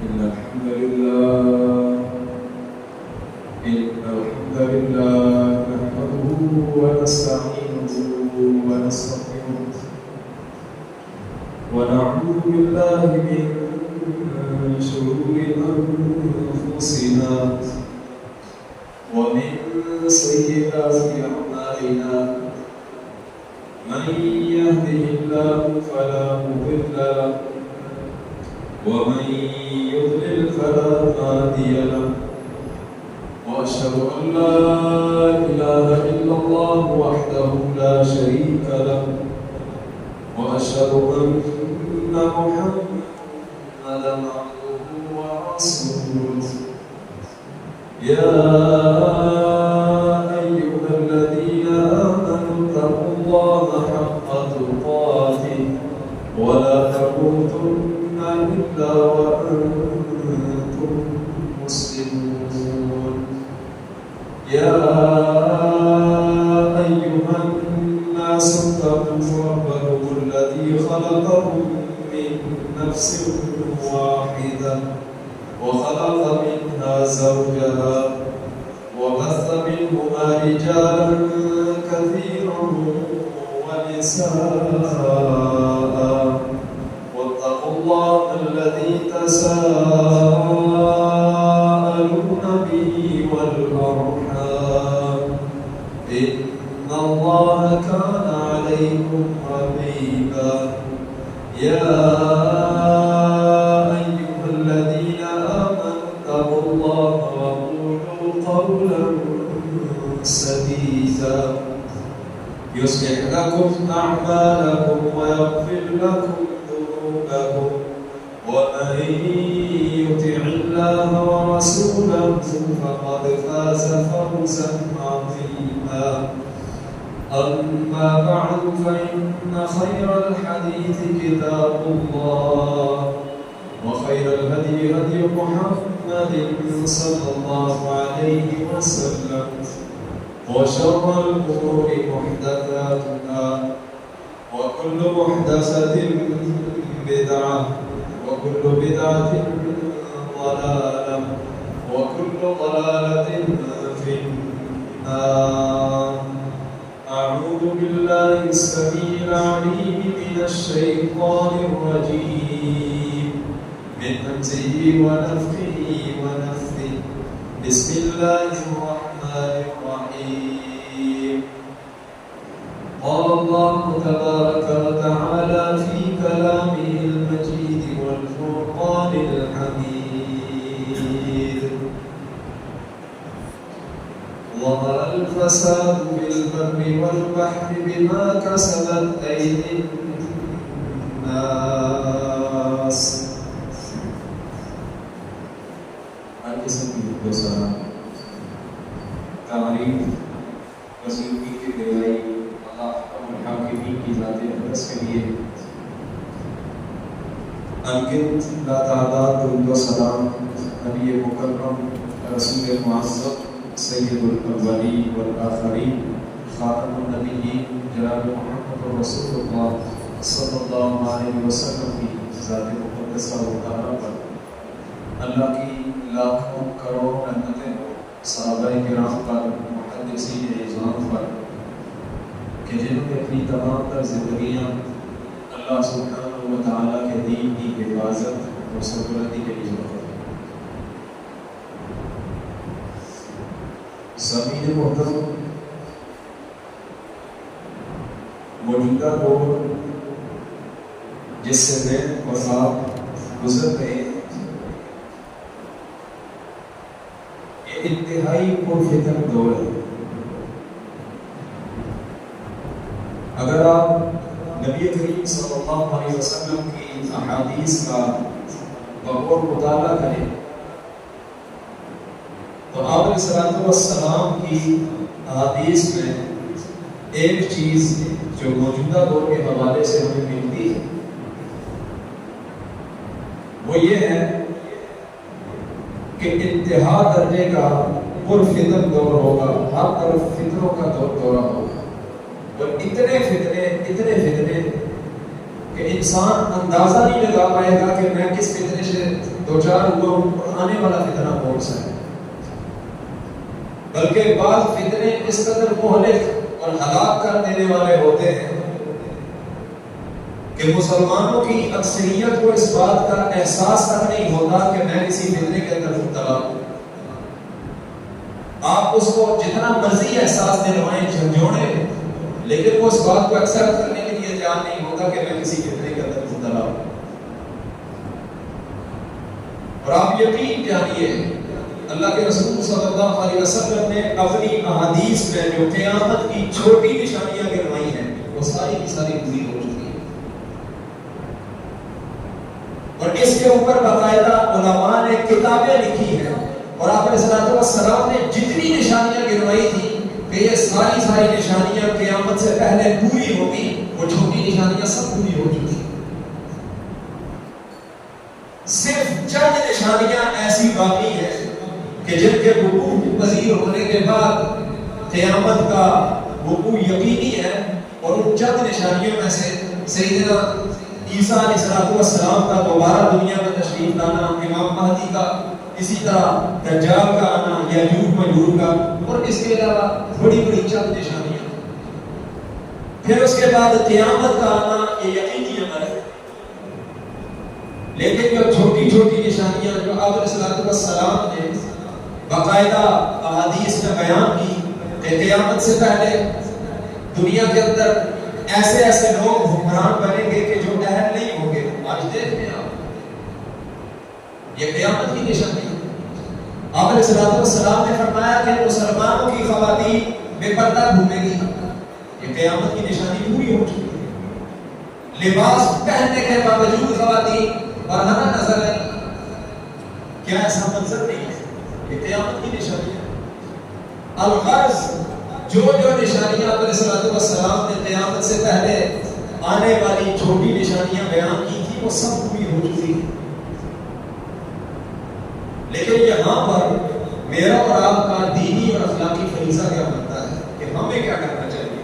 إن الحمد لله نحمده ونستعينه ونستغفره ونعوذ بالله من شرور أنفسنا ومن سيئات أعمالنا من يهده الله فلا مضل له ومن يضلل فلا هادي له وأشهد أن لا إله إلا الله وحده لا شريك له وأشهد أن محمدا عبده ورسوله يا أيها الذين آمنوا اتقوا الله حق تقاته ولا تموتن إلا وأنتم مسلمون يا أيها الناس اتقوا ربكم الذي خلقكم من نفس واحدة وخلق منها زوجها وبث منهما رجالا كثيرا ونساء واتقوا الله الذي تساءلون به والأرحام إن الله كان عليكم رقيبا يا أيها الذين آمنوا اتقوا الله وقولوا قولا سديدا يصلح لكم أعمالكم ويغفر لكم ذنوبكم ومن يطع الله ورسوله فقد فاز فوزا عظيما أما بعد فإن خير الحديث كتاب الله وخير الهدي هدي محمد صلى الله عليه وسلم وشر الأمور محدثاتها وكل محدثة بدعة وكل بدعة ضلالة وكل ضلالة في النار. أعوذ بالله السميع العليم من الشيطان الرجيم من همزه ونفخه ونفثه بسم الله الرحمن الرحيم. قال الله تبارك وتعالى في كلامه المجيد والفرقان الحميد ظهر الفساد في البر والبحر بما كسبت أيدي الناس. ہر قسم کی دوسرا تعریف رسول کی گواہی اللہ الحاکمین کی ذات اقدس کے لیے انگنت لا تعداد درود و سلام نبی مکرم رسول معظم سید الاولین والآخرین خاتم النبیین جناب محمد رسول اللہ صلی اللہ علیہ وسلم کی ذات مقدسہ و تعالی پر اللہ کی لاکھوں کروڑ رحمتیں صحابہ کرام پر محدثین اعظام پر کہ جنہوں نے اپنی تمام تر زندگیاں اللہ سبحانہ و تعالیٰ کے دین کی حفاظت اور سربلندی کے لیے وقف. سامعین محترم، موجودہ دور جس سے میں اور آپ گزر گئے یہ انتہائی پرفتن دور ہے. اگر آپ نبی کریم صلی اللہ علیہ وسلم کی احادیث کا بغور مطالعہ کریں تو آپ علیہ السلام کی احادیث میں ایک چیز جو موجودہ دور کے حوالے سے ہمیں ملتی ہے وہ یہ ہے کہ انتہا درجے کا پرفتن دور ہوگا، ہر طرف فتنوں کا دورہ ہوگا، اور اتنے فتنے کہ انسان اندازہ نہیں لگا پائے گا کہ میں کس فتنے سے دو چار ہوا اور آنے والا فتنہ کون سا ہے؟ بلکہ بعض فتنے اس قدر مہلک اور ہلاک کر دینے والے ہوتے ہیں کہ مسلمانوں کی اکثریت کو اس بات کا احساس تک نہیں ہوتا کہ میں کسی فتنے کے اندر مبتلا ہوں۔ آپ اس کو جتنا مرضی احساس دلوائیں جھنجھوڑیں، لیکن وہ اس بات کو ایکسپٹ کرنے کے لیے تیار نہیں ہوتا کہ میں کسی فتنے کے اندر مبتلا ہوں۔ اور آپ یقین جانیے اللہ کے رسول صلی اللہ علیہ وسلم نے اپنی احادیث میں جو قیامت کی چھوٹی نشانیاں گنوائی ہیں وہ ساری کی ساری پوری ہو چکی ہیں، اور اس کے اوپر باقاعدہ علماء نے کتابیں لکھی ہیں، اور آپ علیہ الصلوۃ والسلام نے جتنی نشانیاں گنوائی تھی کہ یہ ساری نشانیاں قیامت سے پہلے پوری ہوگی، وہ چھوٹی نشانیاں سب پوری ہو چکی ہیں۔ صرف چند نشانیاں ایسی باقی ہیں کہ جن کے وقوع پذیر ہونے کے بعد قیامت کا وقوع یقینی ہے، اور ان چند نشانیوں میں سے سیدنا عیسیٰ علیہ السلام کا دوبارہ دنیا میں تشریف لانا، امام مہدی کا، اسی طرح دجال کا آنا، یاجوج ماجوج کا، اور اس کے علاوہ بڑی بڑی چند نشانیاں۔ پھر اس کے بعد قیامت کا آنا یہ یقینی عمل ہے، لیکن جو چھوٹی چھوٹی نشانیاں جو آپ علیہ السلام نے باقاعدہ احادیث میں بیان کی کہ قیامت سے پہلے دنیا کے اندر ایسے ایسے لوگ حکمران بنیں گے کہ جو اہل نہیں ہوں گے۔ آج دیکھ لیں آپ، یہ قیامت کی نشانی ہے۔ آپ علیہ السلام نے فرمایا کہ مسلمانوں کی خواتین بے پردہ گھومیں گی، یہ قیامت کی نشانی پوری ہو چکی ہے۔ لباس پہننے کے باوجود خواتین برہنہ نظر آئی، کیا ایسا منظر نہیں ہے؟ یہ قیامت کی نشانی ہے۔ الغرض جو نشانیاں آپ علیہ السلام نے قیامت سے پہلے آنے والی چھوٹی نشانیاں بیان کی تھی وہ سب پوری ہو چکی ہیں، لیکن یہاں پر میرا اور آپ کا دینی اور اخلاقی فریضہ کیا بنتا ہے کہ ہمیں کیا کرنا چاہیے؟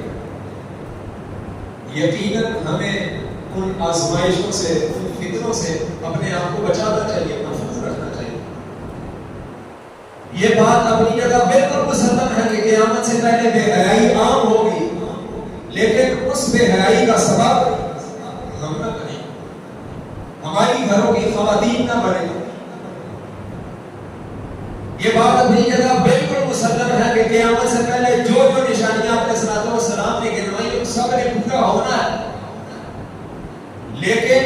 یقیناً ہمیں ان آزمائشوں سے، ان فتنوں سے اپنے آپ کو بچانا چاہیے، محفوظ رکھنا چاہیے۔ یہ بات اپنی جگہ بالکل مسلم ہے کہ قیامت سے پہلے بے حیائی عام ہوگی، لیکن اس بے حیائی کا سبب ہم نہ بنیں، ہماری گھروں کی خواتین نہ بنیں۔ یہ بات اپنی جگہ بالکل مسلم ہے کہ قیامت سے پہلے جو نشانیاں آپ علیہ السلام نے گنوائی ان سب نے پورا ہونا ہے، لیکن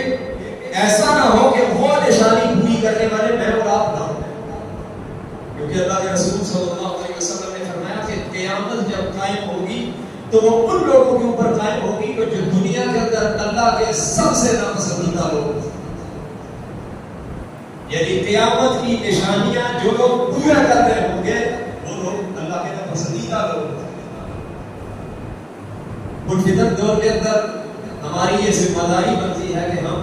ایسا نہ ہو کہ وہ نشانی پوری کرنے والے میں اور آپ نہ ہوں، کیونکہ اللہ کے رسول صلی اللہ علیہ وسلم نے فرمایا کہ قیامت جب قائم ہوگی تو وہ ان لوگوں کے اوپر قائم ہوگی جو دنیا کے اندر اللہ کے سب سے ناپسندیدہ لوگ، یعنی قیامت کی نشانیاں جو لوگ پورا کر رہے ہوں گے وہ لوگ اللہ کے ناپسندیدہ لوگ۔ فتن دور کے اندر ہماری یہ ذمہ داری بنتی ہے کہ ہم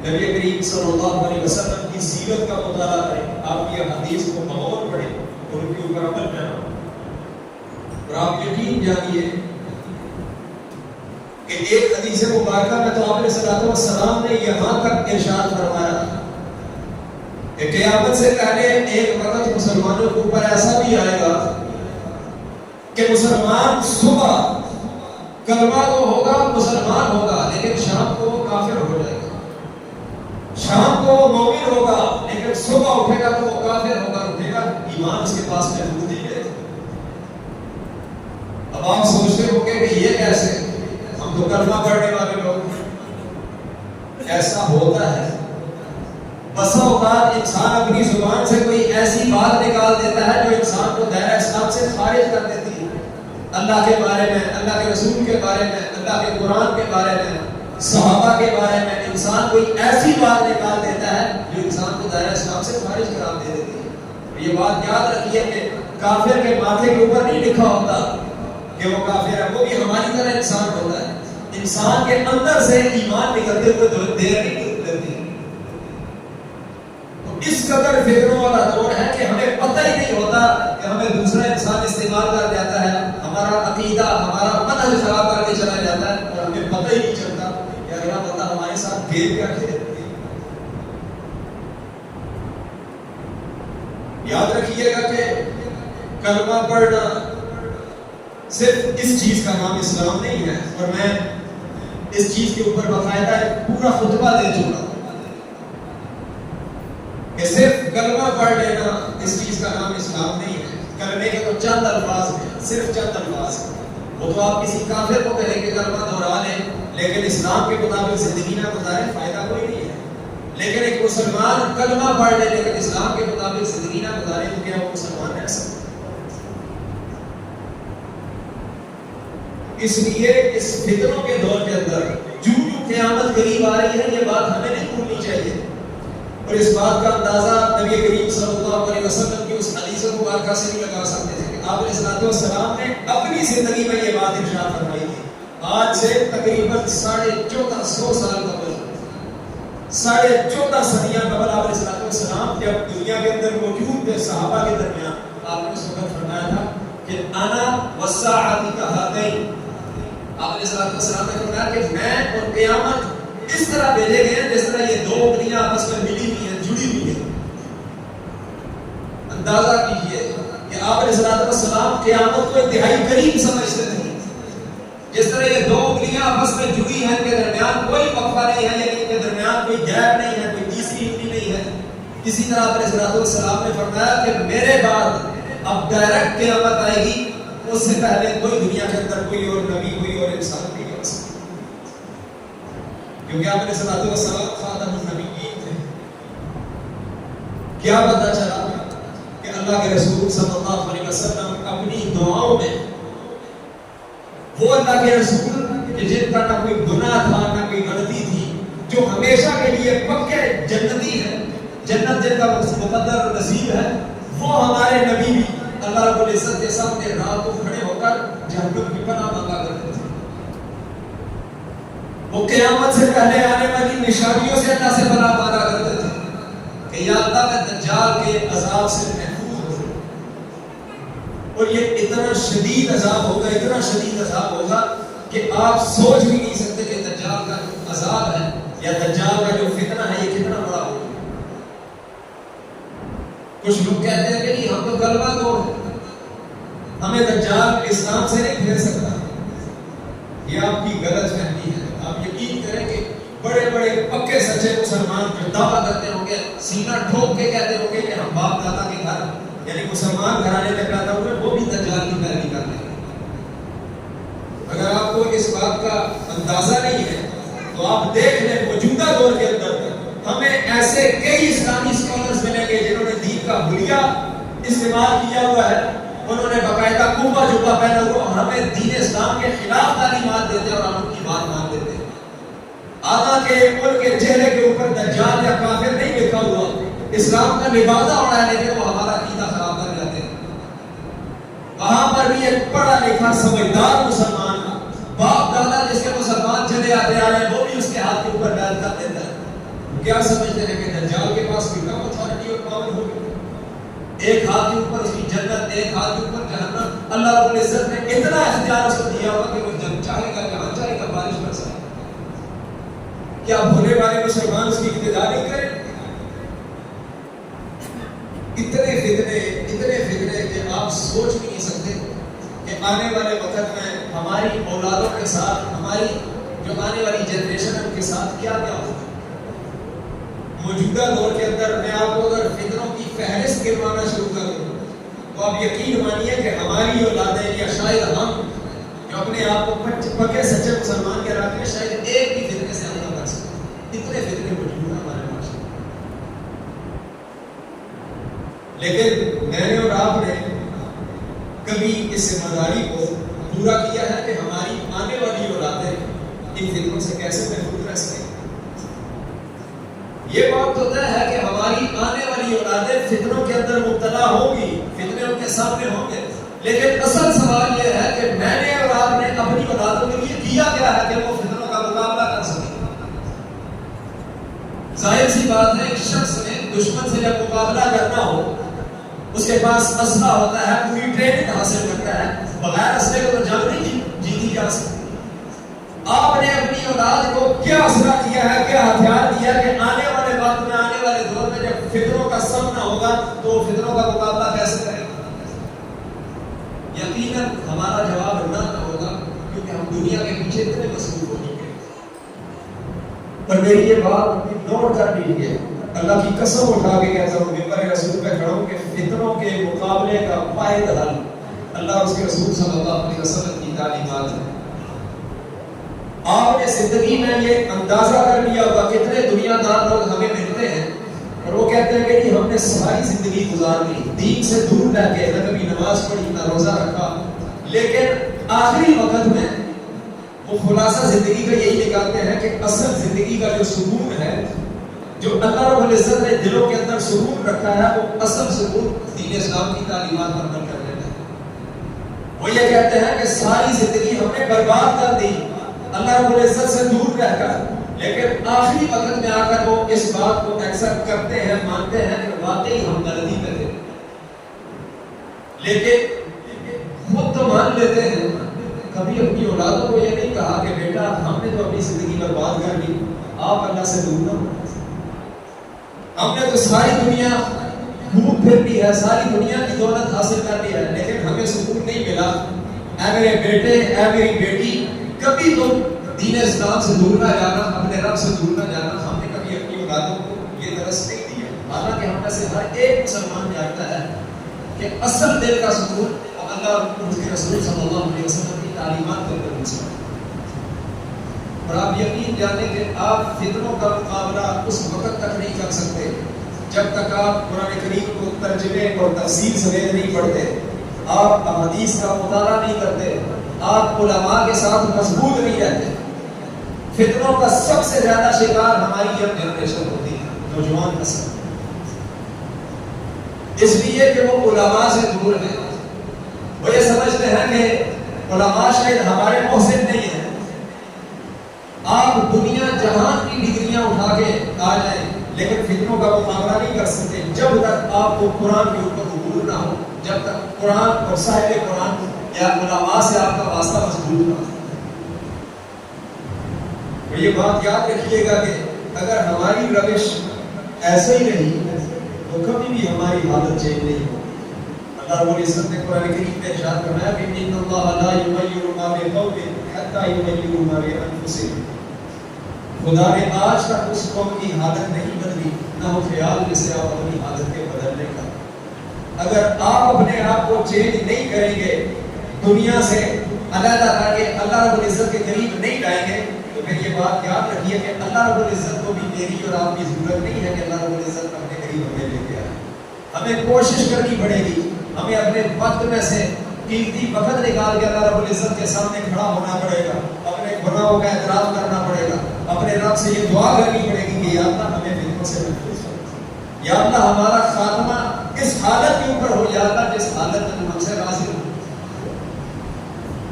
نبی کریم صلی اللہ علیہ وسلم کی سیرت کا مطالعہ کریں، آپ کی حدیث کو بغور پڑھیں اور ان کے اوپر عمل کریں، اور آپ یقین جانیے کہ ایک حدیث مبارکہ میں تو آپ علیہ السلام نے یہاں تک ارشاد فرمایا کہ قیامت سے پہلے ایک وقت مسلمانوں کے اوپر ایسا بھی آئے گا کہ مسلمان صبح کلمہ تو ہوگا، مسلمان ہوگا، لیکن شام کو وہ کافر ہو جائے گا، شام کو وہ مومن ہوگا لیکن صبح اٹھے گا تو وہ کافر ہوگا، اٹھے گا ایمان اس کے پاس محفوظ نہیں ہے۔ اب آپ سوچتے ہو کہ یہ کیسے، ہم تو کلمہ پڑھنے والے لوگ، ایسا ہوتا ہے۔ بسا اوقات انسان اپنی زبان سے کوئی ایسی بات نکال دیتا ہے جو انسان کو دائرہ اسلام سے خارج کر دیتی ہے، اللہ کے بارے میں، اللہ کے رسول کے بارے میں، اللہ کے قرآن کے بارے میں، صحابہ کے بارے میں انسان کوئی ایسی بات نکال دیتا ہے جو انسان کو دائرہ اسلام سے خارج قرار دے دیتی ہے۔ یہ بات یاد رکھیے کہ کافر کے ماتھے کے اوپر نہیں لکھا ہوتا کہ وہ کافر ہے، وہ بھی ہماری طرح انسان ہوتا ہے، انسان کے اندر سے ایمان نکلتے ہوئے دیر نہیں لگتی۔ اس قدر فکروں والا دور ہے کہ ہمیں پتہ ہی نہیں ہوتا کہ ہمیں دوسرا انسان استعمال کر جاتا ہے، ہمارا عقیدہ، ہمارا منہج خراب کر کے چلا جاتا ہے، اور ہمیں پتہ ہی نہیں چلتا کہ اگلا بندہ ہمارے ساتھ کھیل کیا کھیل۔ یاد رکھیے گا کہ کلمہ پڑھنا صرف اس چیز کا نام اسلام نہیں ہے، اور میں اس چیز کے اوپر باقاعدہ ایک پورا خطبہ دے چکا ہوں کہ صرف کلمہ پڑھ لینا اس چیز کا نام اسلام نہیں ہے۔ کلمے کے تو چند الفاظ ہیں، صرف چند الفاظ ہیں، وہ تو آپ کسی کافر کو کہیں کہ کلمہ دہرا لیں لیکن اسلام کے مطابق زندگی نہ گزارے، فائدہ کوئی نہیں ہے۔ لیکن ایک مسلمان کلمہ پڑھ لے لیکن اسلام کے مطابق زندگی نہ گزارے تو کیا وہ مسلمان رہ سکتا؟ اس لیے اس فتنوں کے دور کے اندر جو قیامت قریب آ رہی ہے، یہ بات ہمیں نہیں بھولنی چاہیے، اور اس بات کا اندازہ نبی کریم صلی اللہ علیہ وسلم کی اس حدیث مبارکہ سے بھی لگا سکتے تھے کہ آپ علیہ السلام نے اپنی زندگی میں یہ بات ارشاد فرمائی تھی۔ آج سے تقریباً 1450 سال قبل، 14.5 صدیاں قبل آپ علیہ السلام جب دنیا کے اندر موجود تھے صحابہ کے درمیان، آپ نے اس وقت فرمایا تھا کہ انا والساعۃ کہاتین، آپ علیہ السلام نے فرمایا کہ میں اور قیامت اس طرح بھیجے گئے ہیں جس طرح یہ دو انگلیاں آپس میں ملی ہوئی ہیں، جڑی ہوئی ہیں۔ اندازہ کیجئے کہ آپ علیہ السلام قیامت کو انتہائی قریب سمجھتے تھے، جس طرح یہ دو انگلیاں آپس میں جڑی ہیں، ان کے درمیان کوئی وقفہ نہیں ہے، یعنی ان کے درمیان کوئی گیپ نہیں ہے، کوئی تیسری انگلی نہیں ہے۔ اسی طرح آپ علیہ السلام نے فرمایا کہ میرے بعد اب ڈائریکٹ قیامت آئے گی، اس سے پہلے کوئی دنیا کے اندر کوئی اور نبی، کوئی اور انسان نہیں آ سکتا، کیونکہ آپ علیہ السلام خاتم النبیین تھے۔ کیا پتہ چلا کہ اللہ کے رسول صلی اللہ علیہ وسلم اپنی دعاؤں میں وہ اللہ کے رسول کہ جن کا نہ کوئی گناہ تھا نہ کوئی غلطی تھی، جو ہمیشہ کے لیے پکے جنتی ہے، جنت جن کا مقدر اور نصیب ہے، وہ ہمارے نبی بھی اللہ رب العزت کے سامنے رات کو کھڑے ہو کر جہنم کی پناہ مانگا کرتے تھے۔ وہ قیامت سے پہلے آنے والی نشانیوں سے اللہ سے پناہ مانگا کرتے تھے کہ یا اللہ میں دجال کے عذاب سے محفوظ ہو جاؤں، اور یہ اتنا شدید عذاب ہوگا، اتنا شدید عذاب ہوگا کہ آپ سوچ بھی نہیں سکتے کہ دجال کا جو عذاب ہے یا دجال کا جو فتنہ ہے یہ کتنا بڑا ہوگا۔ کچھ لوگ کہتے ہیں کہ نہیں ہم تو کلمہ گو ہیں، ہمیں دجال اسلام سے نہیں پھیر سکتا۔ یہ آپ کی غلط فہمی ہے۔ آپ یقین کریں کہ بڑے بڑے پکے سچے مسلمان جو دعویٰ کرتے ہوں گے، سینہ ٹھوک کے کہتے ہوں گے کہ ہم باپ دادا کے گھر یعنی مسلمان گھرانے میں پیدا ہوئے، وہ بھی دجال کی پیروی کرتے ہیں۔ اگر آپ کو اس بات کا اندازہ نہیں ہے تو آپ دیکھ لیں موجودہ دور کے اندر ہمیں ایسے کئی اسلامی اسکالرز ملیں گے جنہوں نے دین کا حلیہ استعمال کیا ہوا ہے، انہوں نے باقاعدہ کوبا جوبا پہنا ہوا، ہمیں دین اسلام کے خلاف تعلیمات دیتے اور ہم ان کی بات مان دیتے ہیں۔ آدھا کہ ان کے چہرے کے اوپر دجال یا کافر نہیں لکھا ہوا، اسلام کا لبادہ اڑا ہے، لیکن وہ ہمارا عقیدہ خراب کر جاتے ہیں۔ وہاں پر بھی ایک پڑھا لکھا سمجھدار مسلمان، باپ دادا جس کے مسلمان چلے آتے آ رہے ہیں، وہ بھی اس کے ہاتھ کے اوپر بیعت کر دیتا ہے۔ کیا سمجھتے ہیں کہ دجال کے پاس بھی کم اتھارٹی اور پاور ہوگی؟ ایک ہاتھ کے اوپر اس کی جنت، ایک ہاتھ کے اوپر جہنم۔ اللہ رب العزت نے اتنا اختیار اس کو دیا ہوا کہ وہ جب چاہے گا جہاں چاہے گا بارش برسائے۔ کیا بھولے والے مسلمان اس کی ابتدا نہیں کریں؟ اتنے فتنے کہ آپ سوچ بھی نہیں سکتے کہ آنے والے وقت میں ہماری اولادوں کے ساتھ، ہماری جو آنے والی جنریشن ہے ان کے ساتھ کیا کیا ہوگا۔ موجودہ دور کے اندر میں آپ کو اگر فتنوں کی فہرست گنوانا شروع کروں تو آپ یقین مانیے کہ ہماری اولادیں یا شاید ہم جو اپنے آپ کو پکے سچے مسلمان کے راتے ہیں شاید ایک بھی فتنے سے ہم نہ بچ سکتے۔ اتنے فتنے موجود ہیں ہمارے معاشرے میں، لیکن میں نے اور آپ نے کبھی اس ذمہ داری کو پورا کیا ہے کہ ہماری آنے والی اولادیں ان فتنوں سے کیسے محفوظ رہ سکیں۔ یہ بات تو طے ہے کہ ہماری آنے والی اولادیں فتنوں کے اندر مبتلا ہوں گی، فتنے ان کے سامنے ہوں گے، لیکن اصل سوال یہ ہے کہ میں نے اور آپ نے اپنی اولادوں کے لیے کیا کیا ہے کہ وہ فتنوں کا مقابلہ کر سکیں۔ ظاہر سی بات ہے، ایک شخص نے دشمن سے جب مقابلہ کرنا ہو، اس کے پاس اسلحہ ہوتا ہے، پوری ٹریننگ حاصل کرتا ہے، بغیر اسلحے کو تو جنگ نہیں جیتی جا سکتی۔ آپ نے اپنی اولاد کو کیا اسلحہ دیا ہے، کیا ہتھیار دیا کہ آنے والے وقت میں، آنے والے دور میں جب فتنوں کا سامنا ہوگا تو فتنوں کا مقابلہ کیسے کرے گا؟ یقیناً ہمارا جواب نہ ہوگا، کیونکہ ہم دنیا کے پیچھے اتنے مصروف ہو چکے ہیں۔ پر میری یہ بات نوٹ کر لیجیے، اللہ کی قسم اٹھا کے کہتا ہوں، ممبر رسول پہ کھڑا ہوں کہ فتنوں کے مقابلے کا واحد حل اللہ اور اس کے رسول صلی اللہ علیہ وسلم کی تعلیمات ہے۔ آپ نے زندگی میں یہ اندازہ کر لیا ہوگا کتنے دنیا دار لوگ ہمیں ملتے ہیں اور وہ کہتے ہیں کہ ہم نے ساری زندگی گزار لی دین سے دور رہ کے، نہ کبھی نماز پڑھی نہ روزہ رکھا، لیکن آخری وقت میں وہ خلاصہ زندگی کا یہی نکالتے ہیں کہ اصل زندگی کا جو سکون ہے، جو اللہ رب العزت نے دلوں کے اندر سکون رکھا ہے، وہ اصل سکون دین اسلام کی تعلیمات پر عمل کرنے میں ہے۔ وہ یہ کہتے ہیں کہ ساری زندگی ہم نے برباد کر دی اللہ رب العزت سے دور رہ کر، لیکن آخری وقت میں آ کر وہ اس بات کو ایکسپٹ کرتے ہیں، مانتے ہیں کہ واقعی ہم غلطی میں تھے، لیکن خود تو مان لیتے ہیں۔ کبھی اپنی اولادوں کو یہ نہیں کہا کہ بیٹا ہم نے تو اپنی زندگی برباد کر لی، آپ اللہ سے دور نہ ہو، ہم نے تو ساری دنیا گھوم پھر لی ہے، ساری دنیا کی دولت حاصل کر لی ہے، لیکن ہمیں سکون نہیں ملا۔ اے میرے بیٹے، اے میری بیٹی، کبھی تو دین اسلام سے دور نہ جانا، اپنے رب سے دور نہ جانا۔ ہم نے کبھی اپنی اولادوں کو یہ درس نہیں دیا، حالانکہ ہم میں سے ہر ایک مسلمان جانتا ہے کہ اصل دل کا سکون اللہ اور اس کے رسول صلی اللہ علیہ وسلم کی تعلیمات پر منحصر ہے۔ اور آپ یقین جانیں کہ آپ فتنوں کا مقابلہ اس وقت تک نہیں کر سکتے جب تک آپ قرآن کریم کو ترجمے اور تفسیر سمیت نہیں پڑھتے، آپ احادیث کا مطالعہ نہیں کرتے، آپ علماء کے ساتھ مضبوط نہیں رہتے۔ فتنوں کا سب سے زیادہ شکار ہماری اب جنریشن ہوتی ہے، نوجوان نسل، اس لیے کہ وہ علماء سے دور ہیں۔ وہ یہ سمجھتے ہیں کہ علماء شاید ہمارے محسن نہیں ہیں۔ آپ دنیا جہان کی ڈگریاں اٹھا کے آ جائیں لیکن فتنوں کا مقابلہ نہیں کر سکتے جب تک آپ کو قرآن کے اوپر عبور نہ ہو، جب تک قرآن اور صاحب قرآن یا علماء سے آپ کا واسطہ مضبوط نہ ہو۔ یہ بات یاد رکھیے گا کہ اگر ہماری روش ایسے ہی رہی تو کبھی بھی ہماری حالت چینج نہیں ہوگی۔ اللہ رب العزت نے قرآن کریم میں ارشاد فرمایا کہ ان اللہ لا یغیر ما بقوم حتی یغیروا ما بانفسہم۔ خدا نے آج تک اس قوم کی حالت نہیں بدلی، نہ وہ خیال جسے آپ اپنی حالت کے بدلنے کا۔ اگر آپ اپنے آپ کو چینج نہیں کریں گے، دنیا سے علیحدہ کر کے اللہ رب العزت کے قریب نہیں جائیں گے، تو پھر یہ بات یاد رکھیے کہ اللہ رب العزت کو بھی میری اور آپ کی ضرورت نہیں ہے کہ اللہ رب العزت اپنے قریب ہمیں لے کے آئے۔ ہمیں کوشش کرنی پڑے گی، ہمیں اپنے وقت میں سے قیمتی وقت نکال کے اللہ رب العزت کے سامنے کھڑا ہونا پڑے گا، اپنے گناہوں کا اعتراف کرنا پڑے گا، اپنے رب سے یہ دعا کرنی پڑے گی کہ یا اللہ ہمیں فتنوں سے محفوظ کر، یا اللہ ہمارا خاتمہ اس حالت کے اوپر ہو، یا اللہ جس حالت میں ہم سے راضی ہو،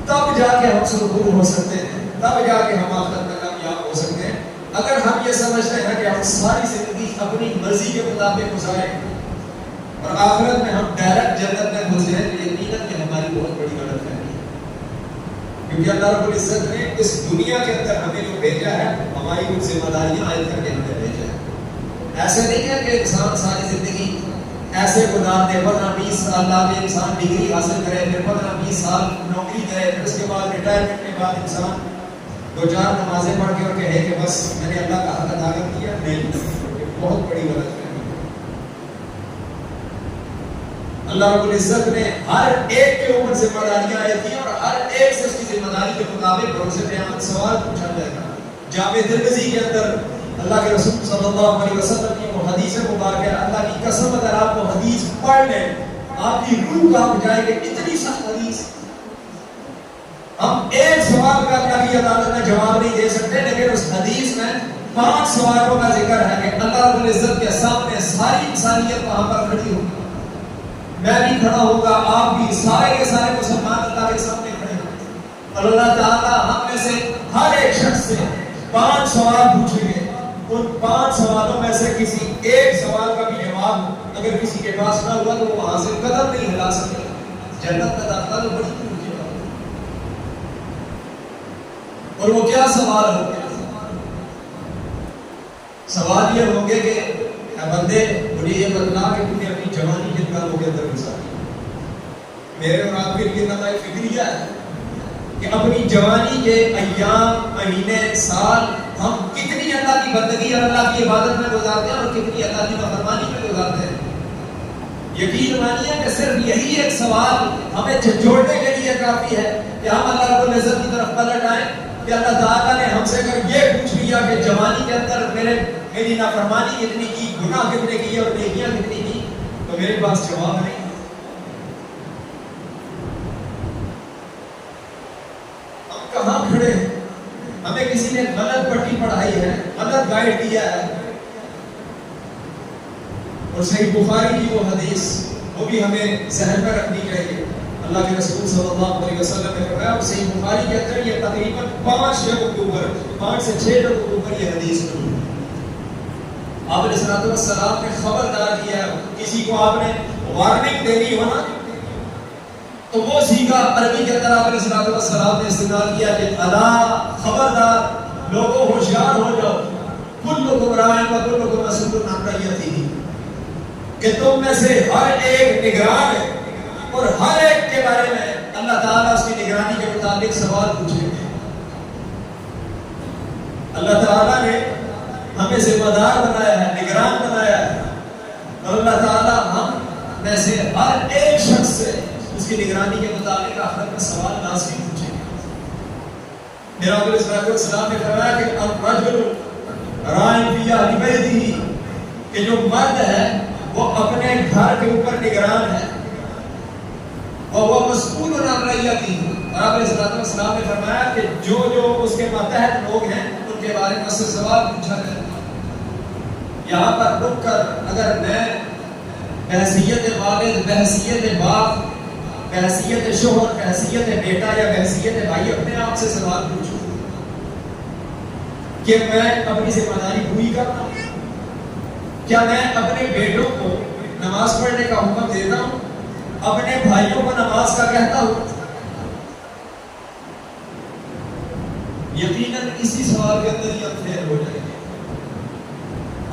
تب جا کے ہم سرخور ہو سکتے ہیں، تب جا کے ہم آخرت میں کامیاب ہو سکتے ہیں۔ اگر ہم یہ سمجھتے ہیں کہ ہم ساری زندگی اپنی مرضی کے مطابق گزاریں اور آخرت میں ہم ڈائریکٹ جنت میں گھس جائیں، تو یقیناً کہ ہماری بہت بڑی غلط فہمی ہے، کیونکہ اللہ رب العزت نے اس دنیا کے اندر ہمیں جو بھیجا ہے ہماری کچھ ذمہ داریاں عائد کر کے ہمیں بھیجا ہے۔ ایسے نہیں ہے کہ انسان ساری زندگی ایسے گزار دے، 15-20 سال بعد انسان ڈگری حاصل کرے، پھر 15-20 سال نوکری کرے، پھر اس کے بعد ریٹائرمنٹ کے بعد انسان 2-4 نمازیں پڑھ کے اور کہے کہ بس میں نے اللہ کا حق ادا کر دیا۔ نہیں، یہ بہت بڑی غلط ہے۔ اللہ رب العزت نے ہر ایک کے اوپر ذمہ داریاں عائد کی اور ہر ایک سے اس کی ذمہ داری کے مطابق روز قیامت سوال پوچھا جائے گا۔ جامع ترمذی کے اندر اللہ کے رسول صلی اللہ علیہ وسلم کی وہ حدیث مبارکہ ہے، اللہ کی قسم اگر آپ وہ حدیث پڑھ لیں آپ کی روح کانپ جائے گی، اتنی سخت حدیث۔ ہم ایک سوال کا اللہ کی عدالت میں جواب نہیں دے سکتے، لیکن اس حدیث میں 5 سوالوں کا ذکر ہے کہ اللہ رب العزت کے سامنے ساری انسانیت وہاں پر کھڑی ہوگی، میں بھی کھڑا ہوگا، آپ بھی، سارے کے سارے مسلمان اللہ کے سامنے کھڑے ہوں اور اللہ تعالیٰ ہم میں سے ہر ایک شخص سے 5 سوال پوچھیں گے۔ ان 5 سوالوں میں سے کسی ایک سوال کا بھی جواب اگر کسی کے پاس نہ ہوا تو وہ وہاں سے قدم نہیں ہلا سکے۔ جنت کا داخلہ تو بڑی دور کی بات ہے۔ اور وہ کیا سوال ہوں گے؟ سوال یہ ہوں گے کہ اے بندے مجھے یہ بتلا کہ تم نے اپنی جوانی کن کاموں کے اندر گزاری. میرے اور آپ کے لیے نتائج فکریہ ہے کہ اپنی جوانی کے ایام مہینے سال ہم کتنی اللہ کی بندگی اور اللہ کی عبادت میں گزارتے ہیں اور کتنی اللہ کی نافرمانی میں گزارتے ہیں. یقین مانیے کہ صرف یہی ایک سوال ہمیں جھنجھوڑنے کے لیے کافی ہے کہ ہم اللہ رب العزت کی طرف پلٹ آئیں کہ اللہ تعالیٰ نے ہم سے اگر یہ پوچھ لیا کہ جوانی کے اندر میری نافرمانی کتنی کی, گناہ کتنے کیے اور نیکیاں کتنی کی, تو میرے پاس جواب نہیں. ہم کہاں کھڑے ہیں؟ ہمیں کسی نے غلط پٹی پڑھائی ہے, غلط گائیڈ دیا ہے. اور صحیح بخاری کی وہ حدیث وہ بھی ہمیں ذہن میں رکھنی چاہیے. اللہ کے رسول صلی اللہ علیہ وسلم نے فرمایا, اور صحیح بخاری کے اندر یہ تقریباً 5 سے 6 جگہوں پر یہ حدیث ہے. آپ علیہ الصلوۃ والسلام نے خبردار کیا, کسی کو آپ نے وارننگ دینی ہو نا تو وہ صیغہ عربی کے اندر آپ علیہ الصلوۃ والسلام نے استعمال کیا کہ الا, خبردار لوگوں ہوشیار ہو جاؤ, کلکم راع و کلکم مسئول عن رعیتہ, کہ تم میں سے ہر ایک نگران ہے اور ہر ایک کے بارے میں اللہ تعالیٰ اس کی نگرانی کے متعلق سوال پوچھیں گے. اللہ تعالیٰ نے ہمیں ذمہ دار بنایا ہے, نگران بنایا ہے, اور اللہ تعالیٰ ہم میں سے ہر ایک شخص سے اس کی نگرانی کے متعلق آخرت میں سوال لازمی پوچھیں گے. میرا علیہ السلام نے فرمایا کہ الرجل راع فی اہل بیتہ, کہ جو مرد ہے وہ اپنے گھر کے اوپر نگران ہے, اور وہ مسئول عن رعیتہ, اور آپ علیہ السلام نے فرمایا کہ جو اس کے ماتحت لوگ ہیں ان کے بارے میں اس سے سوال پوچھا جائے گا. یہاں پر رک کر اگر میں بحیثیت والد, بحیثیت باپ, بحیثیت شوہر, بحیثیت بیٹا یا بحیثیت بھائی اپنے آپ سے سوال پوچھوں کہ میں اپنی ذمہ داری پوری کرتا ہوں, کیا میں اپنے بیٹوں کو نماز پڑھنے کا حکم دیتا ہوں, اپنے بھائیوں کو نماز کا کہتا ہوں؟ یقیناً اسی سوال کے اندر ہی ہم فیل ہو جائیں گے.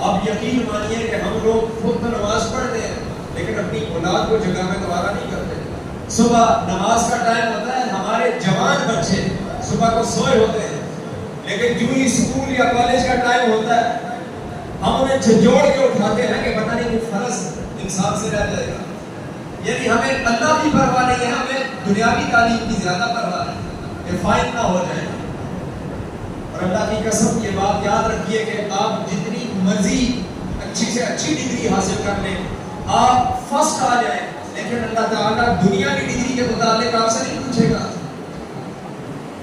آپ یقین مانیے کہ ہم لوگ خود تو نماز پڑھتے ہیں لیکن اپنی اولاد کو جگہ میں دوبارہ نہیں کرتے. صبح نماز کا ٹائم ہوتا ہے, ہمارے جوان بچے صبح کو سوئے ہوتے ہیں, لیکن جو ہی اسکول یا کالج کا ٹائم ہوتا ہے ہم انہیں جھنجھوڑ کے اٹھاتے ہیں کہ پتہ نہیں وہ فرض انسان سے رہ جائے گا. یعنی ہمیں اللہ کی پرواہ نہیں ہے, ہمیں دنیاوی تعلیم کی زیادہ پرواہ ہے کہ فائل نہ ہو جائے. اور اللہ کی قسم یہ بات یاد رکھیے کہ آپ جتنی مرضی اچھی سے اچھی ڈگری حاصل کر لیں, آپ فرسٹ آ جائیں, لیکن اللہ تعالیٰ دنیا کی ڈگری کے متعلق آپ سے نہیں پوچھے گا.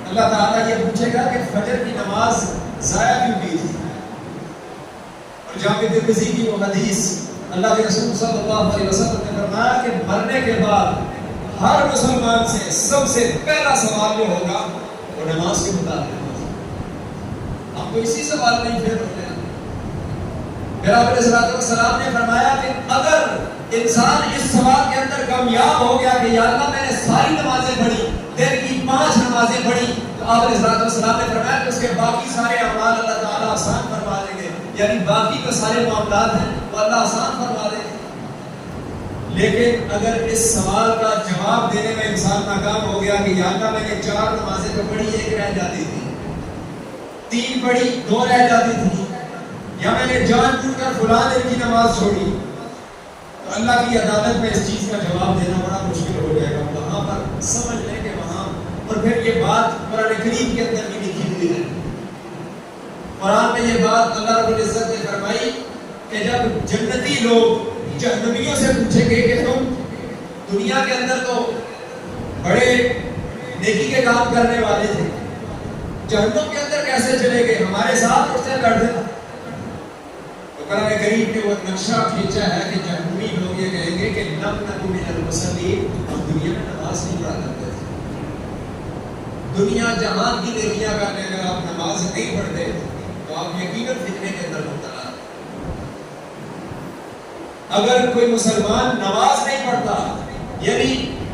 اللہ تعالیٰ یہ پوچھے گا کہ فجر کی نماز ضائع کیوں کی تھی. اور جامع ترمذی کی وہ حدیث اللہ کے رسول صلی اللہ علیہ وسلم نے فرمایا کہ مرنے کے بعد ہر مسلمان سے سب سے پہلا سوال جو ہوگا وہ نماز کے متعلق. ہم تو اسی سوال میں ہی پھر ہوتے ہیں. میرا علیہ السلام نے فرمایا کہ اگر انسان اس سوال کے اندر کامیاب ہو گیا کہ یا اللہ میں نے ساری نمازیں پڑھی, دن کی 5 نمازیں پڑھی, تو آپ علیہ السلام نے فرمایا کہ اس کے باقی سارے اعمال اللہ تعالیٰ آسان فرما دیں گے. یعنی باقی کے سارے معاملات ہیں وہ اللہ آسان فرما دیں گے. لیکن اگر اس سوال کا جواب دینے میں انسان ناکام ہو گیا کہ یا اللہ میں نے 4 نمازیں تو پڑھی, 1 رہ جاتی تھی, 3 پڑھی 2 رہ جاتی تھی, یا میں نے جان بوجھ کر فلاں دن کی نماز چھوڑی, تو اللہ کی عدالت میں اس چیز کا جواب دینا بڑا مشکل ہو جائے گا. وہاں پر سمجھ لیں کہ وہاں, اور پھر یہ بات قرآن کریم کے اندر بھی لکھی ہوئی ہے. قرآن میں یہ بات اللہ رب العزت نے فرمائی کہ جب جنتی لوگ جہنمیوں سے پوچھیں گے کہ تم دنیا کے اندر تو بڑے نیکی کے کام کرنے والے تھے, جہنم کے اندر کیسے چلے گئے, ہمارے ساتھ اٹھتے بیٹھتے. تو قرآن کریم نے وہ نقشہ کھینچا ہے کہ جہنمی لوگ یہ کہیں گے کہ لم نکن من المصلین, ہم دنیا میں نماز نہیں پڑھا کرتے تھے. دنیا جہان کی نیکیاں کرنے اگر آپ نماز نہیں پڑھتے تو آپ یقیناً فتنے کے اندر مبتلا. اگر کوئی مسلمان نماز نہیں پڑھتا, یعنی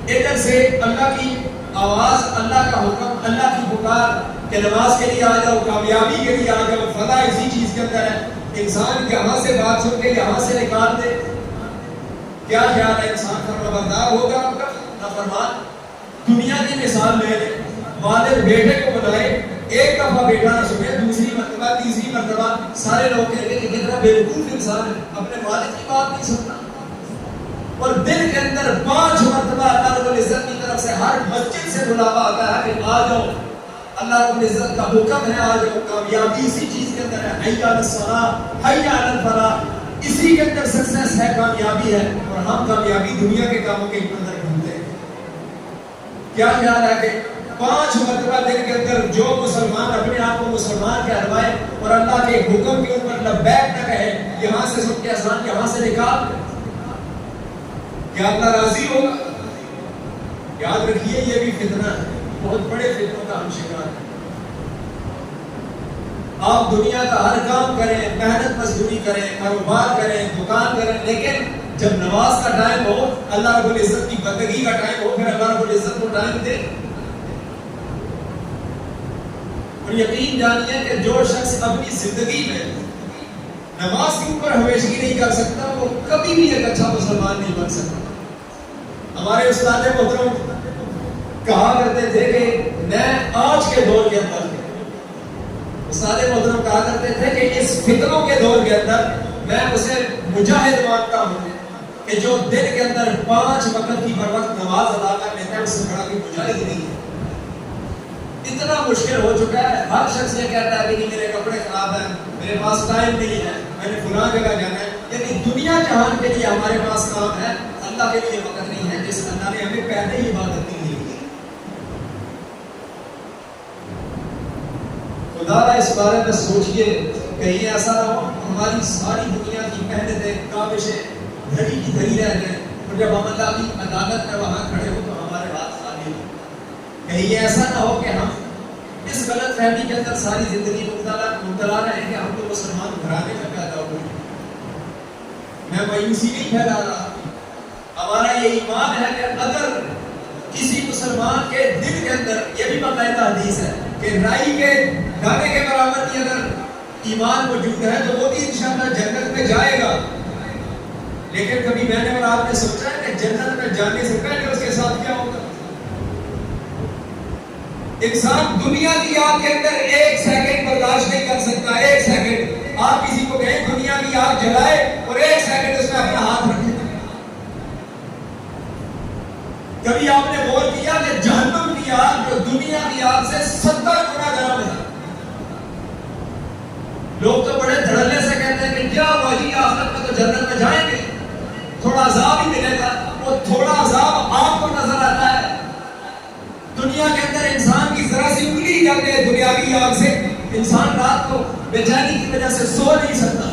ادھر سے اللہ کی آواز, اللہ کا حکم, اللہ کی پکار کہ نماز کے لیے آ جاؤ, کامیابی کے لیے آ جاؤ, فلاح اسی چیز کے اندر ہے, انسان یہاں سے بات سن کے یہاں سے نکال دے، کیا خیال ہے انسان فرمانبردار ہوگا آپ کا نافرمان؟ دنیا کی مثال لے لیں، والد بیٹے کو بلائے، ایک دفعہ بیٹا نہ سنے، دوسری مرتبہ تیسری مرتبہ سارے لوگ کہیں گے کہ کتنا بیوقوف انسان ہے، اپنے والد کی بات نہیں سنتا، اور دن کے اندر 5 مرتبہ اللہ رب العزت کی طرف سے ہر مسجد سے بلاوا آتا ہے کہ آ جاؤ، اللہ رب العزت کا حکم ہے آ جاؤ، کامیابی اسی چیز کے اندر ہے، حی علی الصلاۃ حی علی الفلاح، اسی کے اندر سکسیس ہے، کامیابی ہے، اور ہم کامیابی دنیا کے کاموں کے اندر ڈھونڈتے ہیں۔ کیا خیال ہے کہ 5 مرتبہ دن کے اندر جو مسلمان اپنے آپ کو مسلمان کہلوائے اور اللہ کے حکم کے اوپر لبیک نہ کہے، یہاں سے سن کے اذان یہاں سے نکال، کیا اللہ راضی ہوگا؟ یاد رکھیے یہ بھی فتنہ ہے، بہت بڑے فتنوں کا ہم شکار ہیں۔ آپ دنیا کا ہر کام کریں، محنت مزدوری کریں، کاروبار کریں، دکان کریں، لیکن جب نماز کا ٹائم ہو، اللہ رب العزت کی بندگی کا ٹائم ہو، پھر اللہ رب العزت کو ٹائم دے۔ اور یقین جانیے کہ جو شخص اپنی زندگی میں نماز کے اوپر ہمیشگی نہیں کر سکتا، وہ کبھی بھی ایک اچھا مسلمان نہیں بن سکتا۔ ہمارے استاد محترم کہا کرتے تھے کہ میں آج کے دور کے اندر، استاد محترم کہا کرتے تھے کہ اس فتنوں کے دور کے اندر میں اسے مجاہد مانتا ہوں کہ جو دن کے اندر 5 وقت کی بر وقت نماز ادا کر لیتا ہے، اس سے بڑا کوئی مجاہد نہیں ہے۔ اتنا مشکل ہو چکا ہے، ہر شخص یہ کہتا ہے کہ نہیں میرے کپڑے خراب ہیں، میرے پاس ٹائم نہیں ہے، میں نے فلاں جگہ جانا ہے، یعنی دنیا جہان کے لیے ہمارے پاس کام ہے، اللہ کے لیے وقت نہیں ہے، جس اللہ نے ہمیں پہلے ہی عبادت نہیں دی۔ خدا را اس بارے میں سوچئے، کہیں ایسا نہ ہو ہماری ساری دنیا کی محنتیں کاوشیں دھڑی کی دھڑی رہ جائیں، اور جب ہم اللہ کی عدالت میں وہاں کھڑے ہو تو ہمارے ہاتھ خالی ہو۔ کہیں ایسا نہ ہو کہ ہم اس غلط فہمی کے اندر ساری زندگی مبتلا رہے ہیں کہ ہم تو مسلمان گھرانے میں پیدا ہوئے۔ میں مایوسی نہیں پھیلا رہا، ہمارا یہ ایمان ہے کہ اگر کسی مسلمان کے دل کے اندر، یہ بھی باقاعدہ حدیث ہے کہ رائی کے دانے کے برابر کی اگر ایمان موجود ہے تو وہ بھی انشاءاللہ جنت میں جائے گا۔ لیکن کبھی میں نے اور آپ نے سوچا ہے کہ جنت میں جانے سے پہلے اس کے ساتھ کیا ہوگا؟ انسان دنیا کی آگ کے اندر 1 سیکنڈ برداشت نہیں کر سکتا۔ 1 سیکنڈ آپ کسی کو کہیں دنیا کی آگ جلائے اور 1 سیکنڈ اس میں اپنا ہاتھ رکھے، کبھی آپ نے غور کیا کہ جہنم کی آگ جو دنیا کی آگ سے 70 گنا گرم ہے؟ لوگ تو بڑے دھڑلے سے کہتے ہیں کہ کیا ہوا جی آخرت میں تو جنت میں جائیں گے، تھوڑا عذاب ہی ملے گا۔ وہ تھوڑا عذاب آپ کو نظر آتا ہے، دنیا کے اندر انسان کی ذرا سی انگلی جل گئے دنیاوی آگ سے، انسان رات کو بے چینی کی وجہ سے سو نہیں سکتا۔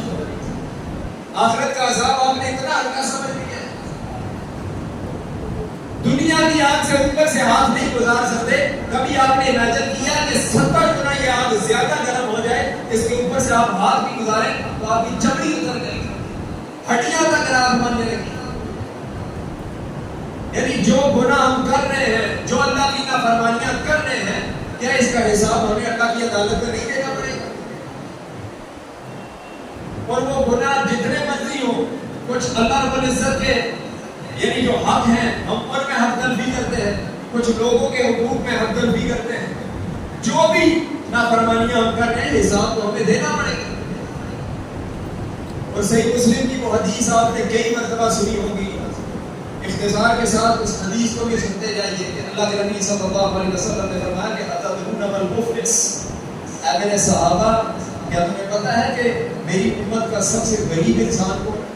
آخرت کا عذاب آپ نے اتنا ہلکا سمجھ لیا، دنیا کی آگ سے اوپر سے ہاتھ نہیں گزار سکتے۔ کبھی آپ نے امیجن کیا کہ 70 گنا یہ آگ زیادہ گرم ہو جائے، اس کے اوپر سے آپ ہاتھ بھی گزاریں تو آپ کی چمڑی اتر جائے گی، ہڈیاں تک راکھ بننے لگی۔ یعنی جو گناہ ہم کر رہے ہیں، جو اللہ کی نافرمانیاں کر رہے ہیں، کیا اس کا حساب ہمیں اللہ کی عدالت میں نہیں دینا پڑے گا؟ اور وہ گناہ جتنے مرضی ہوں، کچھ اللہ رب العزت کے یعنی جو حق ہیں ہم ان میں حق تلفی کرتے ہیں، کچھ لوگوں کے حقوق میں حق تلفی کرتے ہیں، جو بھی نافرمانیاں ہم کر رہے ہیں حساب تو ہمیں دینا پڑے گا۔ اور صحیح مسلم کی وہ حدیث آپ نے کئی مرتبہ سنی ہوگی، اختصار کے ساتھ اس حدیث کو بھی سنتے جائیے کہ اللہ کے نبی صلی اللہ علیہ وسلم نے فرمایا کہ اتدرون ما المفلس، اے میرے صحابہ کیا تمہیں پتہ ہے کہ میری امت کا سب سے غریب انسان کون ہے؟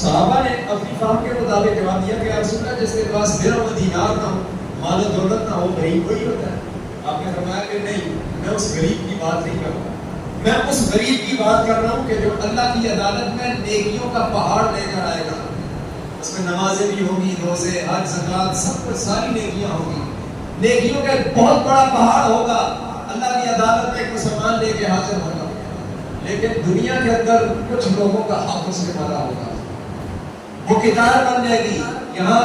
صحابہ نے اپنی فہم کے مطابق جواب دیا کہ یا رسول اللہ جس کے پاس درہم و دینار نہ ہو، مال و دولت نہ ہو، غریب وہی ہوتا ہے۔ آپ نے فرمایا کہ نہیں، میں اس غریب کی بات نہیں کر رہا، میں اس غریب کی بات کر رہا ہوں کہ جو اللہ کی عدالت میں نیکیوں کا پہاڑ لے کر آئے گا، اس میں نمازیں بھی ہوگی، روزے، حج، زکات، سب کچھ ساری نیکیاں ہوگی، نیکیوں کا ایک بہت بڑا پہاڑ ہوگا، اللہ کی عدالت میں ایک مسلمان لے کے حاضر ہوگا۔ لیکن دنیا کے اندر کچھ لوگوں کا حق اس میں مارا ہوگا، وہ کتاب بن جائے گی۔ یہاں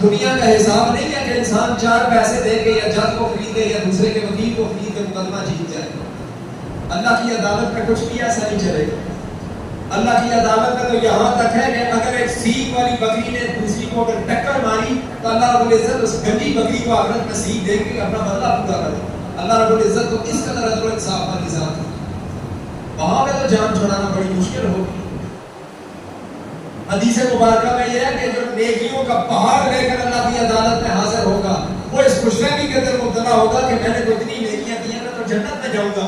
دنیا کا حساب نہیں ہے کہ انسان 4 پیسے دے کے یا جج کو خریدے یا دوسرے کے وکیل کو خرید کے مقدمہ جیت جائے۔ اللہ کی عدالت میں کچھ بھی ایسا نہیں چلے گا. اللہ کی عدالت میں تو یہاں تک ہے کہ اگر ایک سیخ والی بکری نے دوسری کو اگر ٹکر ماری تو اللہ رب العزت اس گندی بکری کو آخرت میں سیخ دے کے اپنا بدلہ پورا کرے. اللہ رب العزت تو اس قدر عدل و انصاف والی ذات ہے. وہاں پہ تو جان چھڑانا بڑی مشکل ہوگی. حدیث مبارکہ میں یہ ہے کہ جو نیکیوں کا پہاڑ لے کر اللہ کی عدالت میں حاضر ہوگا وہ اس خوشفہمی کے اندر مبتلا ہوگا کہ میں نے تو اتنی نیکیاں کی ہیں میں تو جنت میں جاؤں گا.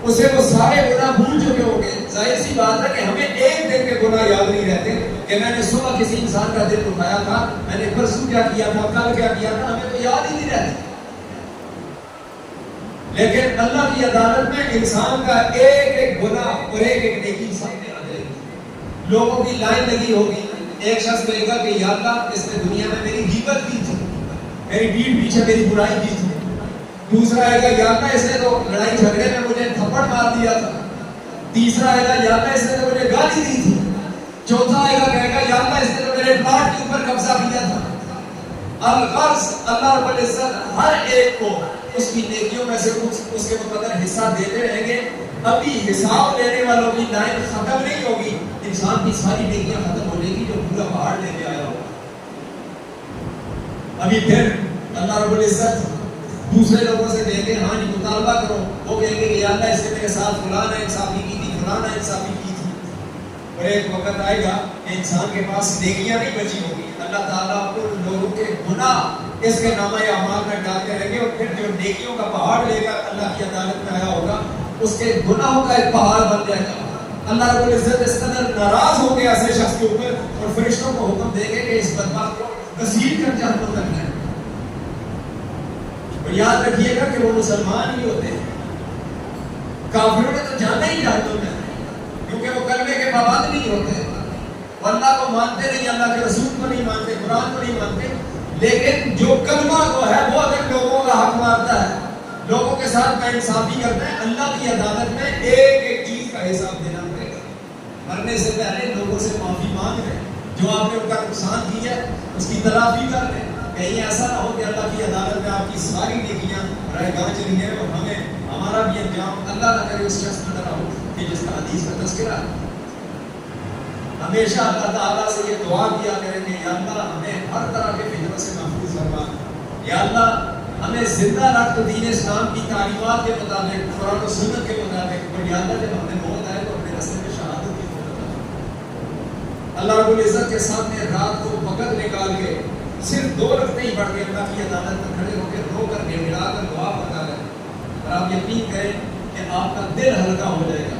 اسے وہ سارے گناہ بھول چکے ہوں گے. ظاہر سی بات ہے کہ ہمیں ایک دن کے گناہ یاد نہیں رہتے کہ میں نے صبح کسی انسان کا دل اٹھایا تھا, میں نے پرسوں کیا کیا تھا, کل کیا کیا تھا, ہمیں تو یاد ہی نہیں رہتے. لیکن اللہ کی عدالت میں انسان کا ایک ایک گناہ اور ایک ایک نیکی سامنے آ جائے گی. لوگوں کی لائن لگی ہوگی. ایک شخص کہے گا کہ یا اللہ اس نے دنیا میں میری غیبت کی تھی, میری پیٹھ پیچھے میری برائی کی تھی. دوسرا آئے گا یا اللہ اس نے تو لڑائی جھگڑے میں مجھے تھپڑ مار دیا تھا. تیسرا آئے گا یا اللہ اس نے تو مجھے گالی دی تھی. چوتھا آئے گا کہے گا یا اللہ اس نے تو میرے پلاٹ کے اوپر قبضہ کیا تھا. الغرض اللہ رب العزت ہر ایک کو اس کی نیکیوں میں سے اس کے مقدر حصہ دیتے رہیں گے. ابھی حساب لینے والوں کی لائن ختم نہیں ہوگی. انسان کی ساری نیکیاں ختم ہو جائیں گی جو پورا پہاڑ لے کے آیا ہوگا. ابھی پھر اللہ رب العزت دوسرے لوگوں سے کہیں گے ہاں جی مطالبہ کرو. وہ کہیں گے کہ یا اللہ اس نے میرے ساتھ فلانا انصافی کی تھی, فلانا انصافی کی تھی. اور ایک وقت آئے گا کہ انسان کے پاس نیکیاں نہیں بچی ہوگی. اللہ تعالیٰ کو لوگوں کے گناہ اس کے نامہ اعمال میں ڈالتے رہیں گے اور پھر جو نیکیوں کا پہاڑ لے کر اللہ کی عدالت میں آیا ہوگا اس کے گناہوں کا ایک پہاڑ بن جائے گا. اللہ رب العزت اس قدر ناراض ہو گیا ایسے شخص کے اوپر اور فرشتوں کو حکم دے گے کہ اس بدبخت کو غسیل کر جہنم تک لائیں. اور یاد رکھیے گا کہ وہ مسلمان ہی ہوتے ہیں. کافروں نے تو جانا ہی جہنم میں کیونکہ وہ کلمے کے پابند نہیں ہوتے, وہ اللہ کو مانتے نہیں, اللہ کے رسول کو نہیں مانتے, قرآن کو نہیں مانتے. لیکن جو کلمہ کو ہے وہ اگر لوگوں کا حق مارتا ہے, لوگوں کے ساتھ میں انصافی کرتا ہے, اللہ کی عدالت میں ایک ایک چیز کا حساب دینا پڑے گا. مرنے سے پہلے لوگوں سے معافی مانگ لیں, جو آپ نے ان کا نقصان کیا ہے اس کی تلافی کر لیں. کہیں ایسا نہ ہو کہ اللہ کی عدالت میں آپ کی ساری نیکیاں رائے گاہ چلی ہیں اور ہمارا بھی انجام اللہ نہ کرے اس شخص کی طرح ہو کہ جس کا حدیث کا تذکرہ ہے. ہمیشہ اللہ تعالیٰ سے یہ دعا کیا کریں کہ یا اللہ ہمیں ہر طرح کے فتنوں سے محفوظ فرما. یا اللہ ہمیں زندہ رکھ دین اسلام کی تعلیمات کے مطابق, قرآن و سنت کے مطابق. اور یا اللہ جب ہمیں موت آئے تو اپنے راستے میں شہادت کی موت عطا. اللہ رب العزت کے سامنے رات کو وقت نکال کے صرف 2 رکعتیں ہی پڑھ کے اللہ کی عدالت میں کھڑے ہو کے رو کر کے ملا کر دعا پڑھا کریں. اور آپ یقین کریں کہ آپ کا دل ہلکا ہو جائے گا.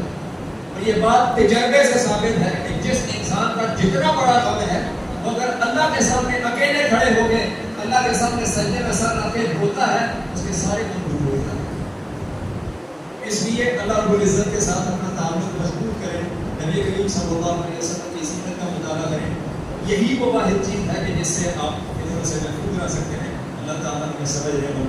اور یہ بات تجربے سے ثابت ہے کہ جس انسان کا جتنا بڑا غم ہے وہ اگر اللہ کے سامنے اکیلے کھڑے ہو کے اللہ کے سامنے سجدے میں سر رکھ کے روتا ہے اس کے سارے غم دور ہو جاتے ہیں. اس لیے اللہ رب العزت کے ساتھ اپنا تعلق مضبوط کریں, نبی کریم صلی اللہ علیہ وسلم کی سیرت کا مطالعہ کریں. یہی وہ واحد چیز ہے کہ جس سے آپ فتنوں سے محفوظ رہ سکتے ہیں. اللہ تعالیٰ ہمیں سمجھ رہے ہیں,